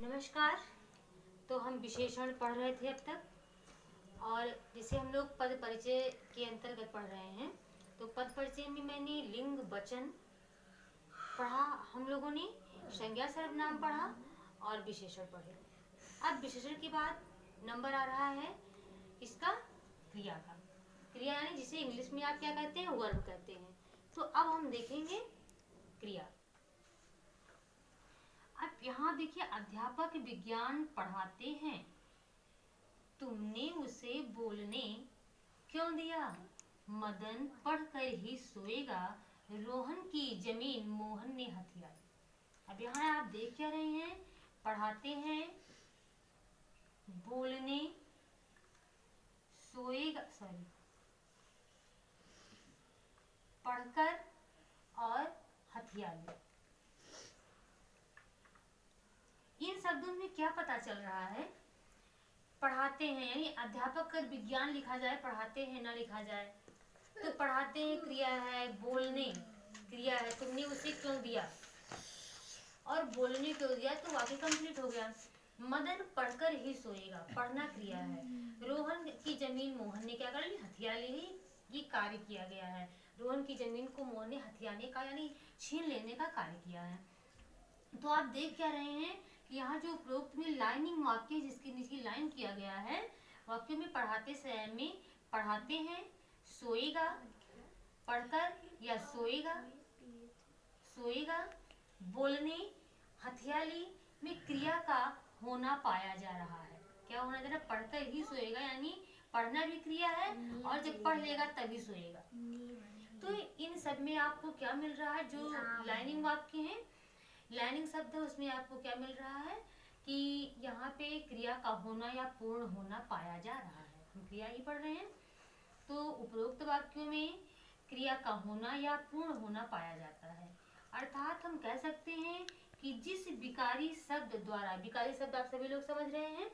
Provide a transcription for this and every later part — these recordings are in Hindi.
नमस्कार। तो हम विशेषण पढ़ रहे थे अब तक, और जिसे हम लोग पद परिचय के अंतर्गत पढ़ रहे हैं। तो पद परिचय में मैंने लिंग वचन पढ़ा, हम लोगों ने संज्ञा सर्वनाम पढ़ा और विशेषण पढ़े। अब विशेषण के बाद नंबर आ रहा है इसका क्रिया का। क्रिया यानी जिसे इंग्लिश में आप क्या कहते हैं, वर्ब कहते हैं। तो अब हम देखेंगे क्रिया। अब यहाँ देखिए, अध्यापक विज्ञान पढ़ाते हैं, तुमने उसे बोलने क्यों दिया? मदन पढ़कर ही सोएगा, रोहन की जमीन मोहन ने हथियाई। अब यहाँ आप देख क्या रहे हैं, पढ़ाते हैं, बोलने, सोएगा, पढ़कर और हथियाई। इन शब्दों में क्या पता चल रहा है? पढ़ाते हैं यानी अध्यापक कर विज्ञान लिखा जाए, पढ़ाते हैं ना लिखा जाए। तो पढ़ाते हैं क्रिया है, बोलने क्रिया है, तुमने उसे क्यों दिया, और बोलने क्यों दिया, तो वाक्य कंप्लीट हो गया। मदन पढ़कर ही सोएगा, पढ़ना क्रिया है। रोहन की जमीन मोहन ने क्या कर ली, हथिया ली, ये कार्य किया गया है। रोहन की जमीन को मोहन ने हथियाने का यानी छीन लेने का कार्य किया है। तो आप देख क्या रहे हैं कि यहाँ जो उपरोक्त में लाइनिंग वाक्य जिसके नीचे लाइन किया गया है, वाक्य में पढ़ाते समय में पढ़ाते हैं, सोएगा, पढ़कर या सोएगा, सोएगा, बोलने, हथियाली में क्रिया का होना पाया जा रहा है। क्या होना जा रहा है? पढ़कर ही सोएगा यानी पढ़ना भी क्रिया है, और जब पढ़ लेगा तभी सोएगा। तो इन सब में आपको क्या मिल रहा है, जो लाइनिंग वाक्य हैं, लाइनिंग शब्द है, उसमें आपको क्या मिल रहा है कि यहाँ पे क्रिया का होना या पूर्ण होना पाया जा रहा है। हम क्रिया ही पढ़ रहे हैं, तो उपरोक्त वाक्यों में क्रिया का होना या पूर्ण होना पाया जाता है। अर्थात हम कह सकते हैं कि जिस विकारी शब्द द्वारा, विकारी शब्द आप सभी लोग समझ रहे हैं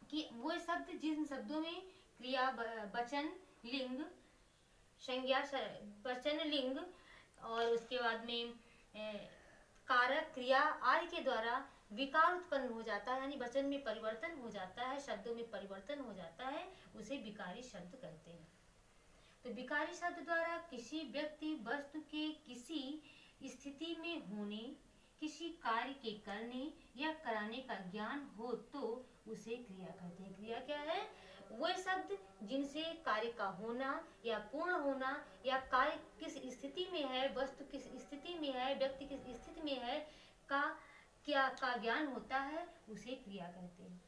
कि वो शब्द जिन शब्दों में क्रिया, वचन, लिंग, संज्ञा, वचन, लिंग और उसके बाद में कारक, क्रिया आदि के द्वारा विकार उत्पन्न हो जाता है, यानी वचन में परिवर्तन हो जाता है, शब्दों में परिवर्तन हो जाता है, उसे विकारी शब्द कहते हैं। तो विकारी शब्द द्वारा किसी व्यक्ति वस्तु के किसी स्थिति में होने, किसी कार्य के करने या कराने का ज्ञान हो तो उसे क्रिया कहते हैं। क्रिया क्या है? वो शब्द जिनसे कार्य का होना या पूर्ण होना, या कार्य किस स्थिति में है, वस्तु किस स्थिति में है, व्यक्ति किस स्थिति में है का क्या का ज्ञान होता है, उसे क्रिया कहते हैं।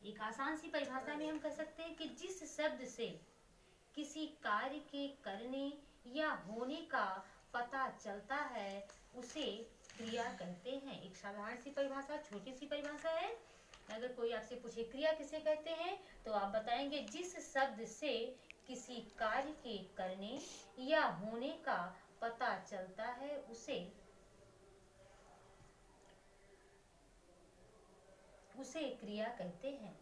एक आसान सी परिभाषा में हम कह सकते हैं कि जिस शब्द से किसी कार्य के करने या होने का पता चलता है उसे क्रिया कहते हैं। एक साधारण सी परिभाषा, छोटी सी परिभाषा है। अगर कोई आपसे पूछे क्रिया किसे कहते हैं, तो आप बताएंगे जिस शब्द से किसी कार्य के करने या होने का पता चलता है उसे क्रिया कहते हैं।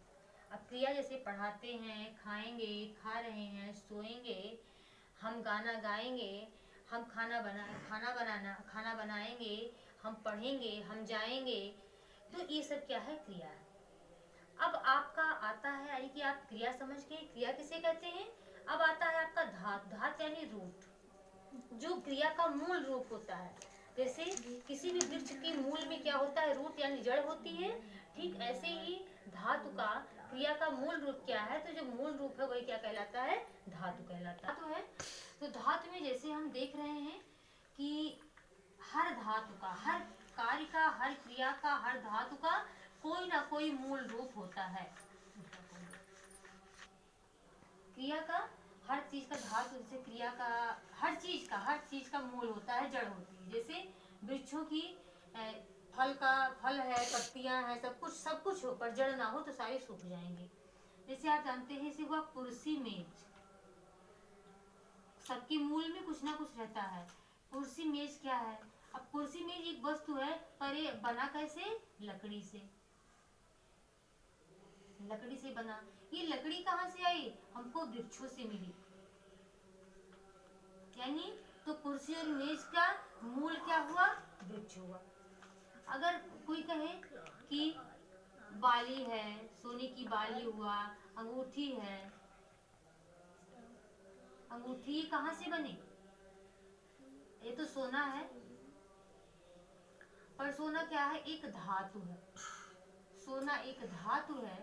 अब क्रिया जैसे पढ़ाते हैं, खाएंगे, खा रहे हैं, सोएंगे, हम गाना गाएंगे, हम खाना बनाएंगे, हम पढ़ेंगे, हम जाएंगे, तो ये सब क्या है? क्रिया है। अब आपका आता है कि आप क्रिया समझ गए, क्रिया किसे कहते हैं। अब आता है आपका धात। धात यानी रूट, जो क्रिया का मूल रूप होता है। जैसे किसी भी वृक्ष के मूल में क्या होता है? रूट यानी जड़ होती है। ठीक ऐसे ही धातु का क्रिया का मूल रूप क्या है? तो जो मूल रूप है वही क्या कहलाता है? धातु कहलाता है। धातु है, तो धातु में जैसे हम देख रहे हैं कि हर धातु का, हर कार्य का, हर क्रिया का, हर धातु का कोई ना कोई मूल रूप होता है। क्रिया का हर चीज का, धातु जैसे क्रिया का हर चीज का मूल होता है, जड़ होती है। जैसे वृक्षों की फल है, पत्तियां हैं, सब कुछ हो, पर जड़ ना हो तो सारे सूख जाएंगे। जैसे आप जानते हैं, इसे हुआ कुर्सी मेज, सबके मूल में कुछ ना कुछ रहता है। कुर्सी मेज क्या है? अब कुर्सी मेज एक वस्तु है, पर ये बना कैसे? लकड़ी से, लकड़ी से बना। ये लकड़ी कहाँ से आई? हमको वृक्षों से मिली। यानी तो कुर्सी और मेज का मूल क्या हुआ? वृक्ष हुआ। अगर कोई कहे की बाली है, सोने की बाली हुआ, अंगूठी है। अंगूठी ये कहाँ से बनी? ये तो सोना है, पर सोना क्या है? एक धातु है। सोना एक धातु है।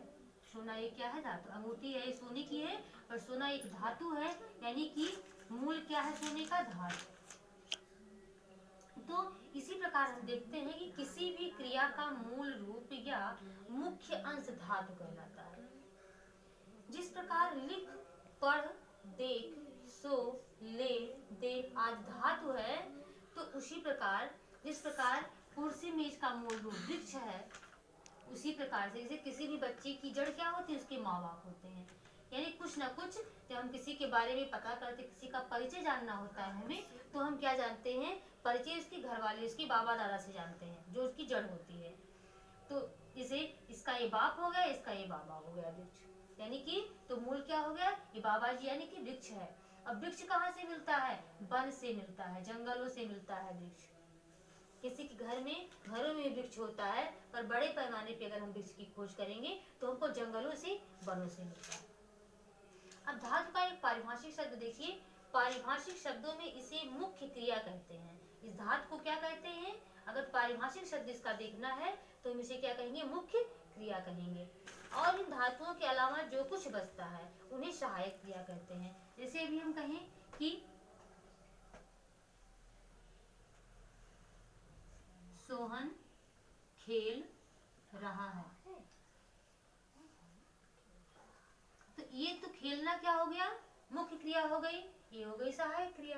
सोना ये क्या है? धातु। अंगूठी है, सोने की है, पर सोना एक धातु है, यानी कि मूल क्या है सोने का? धातु। तो इसी प्रकार हम देखते हैं कि किसी भी क्रिया का मूल रूप या मुख्य अंश धातु कहलाता है। जिस प्रकार लिख, पढ़, देख, सो, ले, दे आदि धातु है, तो उसी प्रकार जिस प्रकार कुर्सी मेज का मूल रूप वृक्ष है, उसी प्रकार से जैसे किसी भी बच्चे की जड़ क्या होती है? उसके माँ बाप होते हैं। यानी कुछ ना कुछ जब हम किसी के बारे में पता करते, किसी का परिचय जानना होता है हमें, तो हम क्या जानते हैं? परिचय उसके घर वाले, उसके बाबा दादा से जानते हैं, जो उसकी जड़ होती है। तो इसे इसका ये बाप हो गया, इसका ये बाबा हो गया वृक्ष, यानी कि तो मूल क्या हो गया? ये बाबा जी यानी कि वृक्ष है। अब वृक्ष कहाँ से मिलता है? वन से मिलता है, जंगलों से मिलता है वृक्ष। किसी के घर में, घरों में वृक्ष होता है, पर बड़े पैमाने पे अगर हम वृक्ष की खोज करेंगे तो हमको जंगलों से, वनों से मिलता है। अब धातु का एक पारिभाषिक शब्द देखिए। पारिभाषिक शब्दों में इसे मुख्य क्रिया कहते हैं। इस धातु को क्या कहते हैं? अगर पारिभाषिक शब्द इसका देखना है तो हम इसे क्या कहेंगे? मुख्य क्रिया कहेंगे। और इन धातुओं के अलावा जो कुछ बचता है उन्हें सहायक क्रिया कहते हैं। जैसे भी हम कहें कि सोहन खेल रहा है, तो ये तो खेलना क्या हो गया? मुख्य क्रिया हो गई। ये हो गई सहायक क्रिया,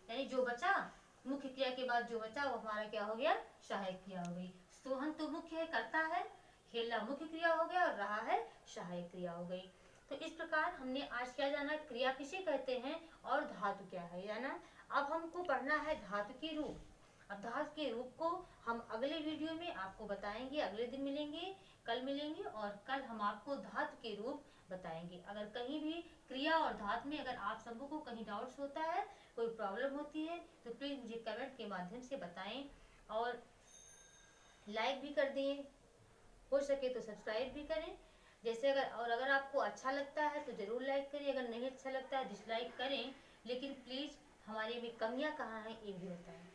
यानी जो बचा मुख्य क्रिया के बाद जो बचा वो हमारा क्या हो गया? सहायक क्रिया हो गई। सोहन तो मुख्य है, करता है, खेलना मुख्य क्रिया हो गया, और रहा है सहायक क्रिया हो गई। तो इस प्रकार हमने आज क्या जाना? क्रिया किसे कहते हैं और धातु क्या है जाना। अब हमको पढ़ना है धातु के रूप। अब धातु के रूप को हम अगले वीडियो में आपको बताएंगे। अगले दिन मिलेंगे, कल मिलेंगे, और कल हम आपको धातु के रूप बताएंगे। अगर कहीं भी क्रिया और धातु में अगर आप सबों को कहीं डाउट्स होता है, कोई प्रॉब्लम होती है, तो प्लीज़ मुझे कमेंट के माध्यम से बताएं, और लाइक भी कर दें, हो सके तो सब्सक्राइब भी करें। जैसे अगर आपको अच्छा लगता है तो ज़रूर लाइक करिए, अगर नहीं अच्छा लगता है डिसलाइक करें, लेकिन प्लीज़ हमारे में कमियां कहाँ हैं ये भी बताएं।